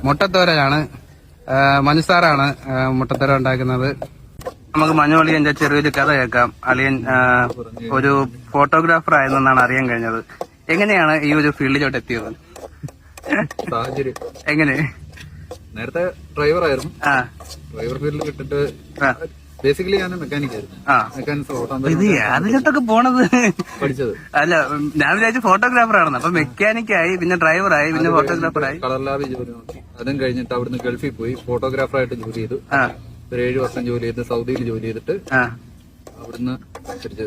മുട്ടത്തോരനാണ്. മനുസാറാണ് മുട്ടത്തോര ഉണ്ടാക്കുന്നത്. നമുക്ക് മഞ്ഞുളിയന്റെ ചെറിയൊരു കഥ കേൾക്കാം. അളിയൻ ഒരു ഫോട്ടോഗ്രാഫർ ആയിരുന്നെന്നാണ് അറിയാൻ കഴിഞ്ഞത്. എങ്ങനെയാണ് ഈ ഒരു ഫീൽഡിലോട്ട് എത്തിയത്? സാഹചര്യം. എങ്ങനെ? നേരത്തെ ഡ്രൈവറായിരുന്നു. ഡ്രൈവർ ഫീൽഡിൽ കിട്ടിട്ട് ബേസിക്കലി ഞാൻ മെക്കാനിക്കായിരുന്നു. അതിലോട്ടൊക്കെ പോണത് പഠിച്ചത് അല്ല, ഞാൻ വിചാരിച്ചു ഫോട്ടോഗ്രാഫർ ആണെന്ന്. അപ്പൊ മെക്കാനിക്കായി, പിന്നെ ഡ്രൈവറായി, പിന്നെ ഫോട്ടോഗ്രാഫറായി. കളർ ലാബിൽ ജോലി നോക്കി. അതും കഴിഞ്ഞിട്ട് അവിടുന്ന് ഗൾഫിൽ പോയി ഫോട്ടോഗ്രാഫറായിട്ട് ജോലി ചെയ്തു. ഒരു 7 വർഷം ജോലി ചെയ്ത് സൗദിയിൽ ജോലി ചെയ്തിട്ട് അവിടുന്ന് തിരിച്ച്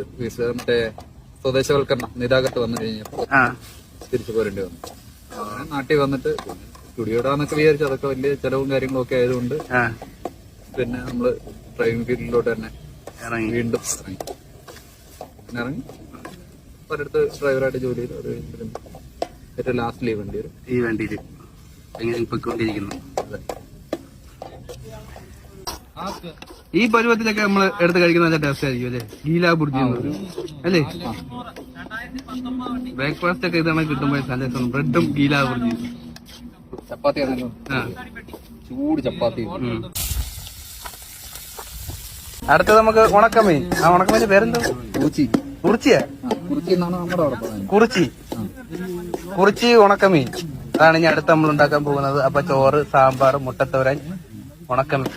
മറ്റേ സ്വദേശവൽക്കരണം നിരാകത്ത് വന്നു കഴിഞ്ഞപ്പോ തിരിച്ചു പോരേണ്ടി വന്നു. അങ്ങനെ നാട്ടിൽ വന്നിട്ട് സ്റ്റുഡിയോ ഇടാന്നൊക്കെ വിചാരിച്ചു. അതൊക്കെ വലിയ ചെലവും കാര്യങ്ങളും ഒക്കെ ആയതുകൊണ്ട് പിന്നെ നമ്മള് ഡ്രൈവിംഗ് ഫീൽഡിലോട്ട് തന്നെ വീണ്ടും ഇറങ്ങി പലയിടത്ത് ഡ്രൈവറായിട്ട് ജോലി ചെയ്തു. അത് ഏറ്റവും ലാസ്റ്റ് ലീവ് വണ്ടി വരും. ഈ വണ്ടിയിൽ എങ്ങനെ പൊയ്ക്കൊണ്ടിരിക്കുന്നു. ഈ പരുവത്തിലൊക്കെ നമ്മൾ എടുത്ത് കഴിക്കുന്ന നല്ല ടേസ്റ്റ് ആയിരിക്കും അല്ലേ? ഗീലാ ബുർജി അല്ലേ? ബ്രേക്ക്ഫാസ്റ്റ് ഒക്കെ ഇതാണ് കിട്ടുമ്പോൾ നല്ല രസം. ബ്രെഡും ഗീലാ ബുർജി. ചപ്പാത്തി ആണല്ലോ, ചൂട് ചപ്പാത്തി. അടുത്തത് നമുക്ക് ഉണക്കമീൻ. ആ ഉണക്കമീന്റെ പേരെന്തോ? കുറിച്ചി. കുറിച്ചിയാ? കുറിച്ചി എന്നാണ് നമ്മുടെ അവിടെ പറയുന്നത്. കുറിച്ചി ഉണക്കമീൻ. അതാണ് ഇനി അടുത്ത് നമ്മൾ ഉണ്ടാക്കാൻ പോകുന്നത്. അപ്പൊ ചോറ്, സാമ്പാർ, മുട്ടത്തോരൻ, ഉണക്കമീൻ.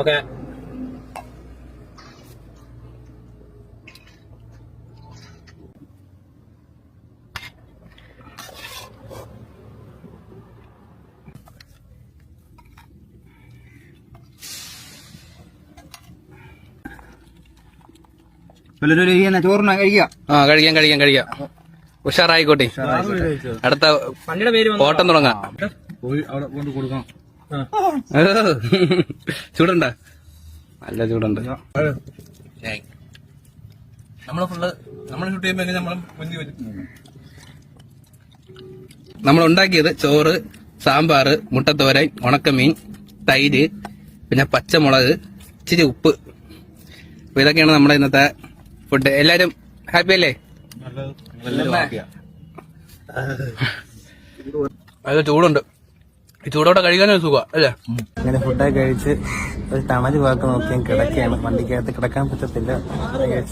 ഓക്കെ. ചോറിനാ കഴിക്കാം. കഴിക്കാം. ഉഷാറായിക്കോട്ടെ. അടുത്ത ഓട്ടം തുടങ്ങാം. അവിടെ കൊണ്ട് കൊടുക്കാം. ചൂടുണ്ട? നല്ല ചൂടുണ്ട്. നമ്മൾ ഷൂട്ട് ചെയ്യുമ്പോ നമ്മൾ ഉണ്ടാക്കിയത് ചോറ്, സാമ്പാർ, മുട്ടത്തോരൻ, ഉണക്കമീൻ, തൈര്, പിന്നെ പച്ചമുളക്, ഇച്ചിരി ഉപ്പ്. അപ്പൊ ഇതൊക്കെയാണ് നമ്മുടെ ഇന്നത്തെ ഫുഡ്. എല്ലാരും ഹാപ്പി അല്ലേ? അത് ചൂടുണ്ട്. ഈ ചൂടോടെ കഴിക്കാനും സുഖം അല്ലേ? ഇങ്ങനെ ഫുഡൊക്കെ കഴിച്ച് ഒരു തണല് വാക്ക് നോക്കിയാൽ കിടക്കുകയാണ്. വണ്ടിക്കകത്ത് കിടക്കാൻ പറ്റത്തില്ല,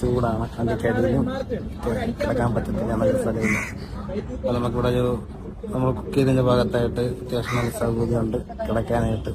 ചൂടാണ്. വണ്ടിക്കകത്തിലും കിടക്കാൻ പറ്റത്തില്ല, നല്ല സ്ഥലമില്ല. അപ്പൊ നമുക്കിവിടെ നമ്മൾ കുക്ക് ചെയ്തതിന്റെ ഭാഗത്തായിട്ട് അത്യാവശ്യം നല്ല സൗകര്യമുണ്ട് കിടക്കാനായിട്ട്.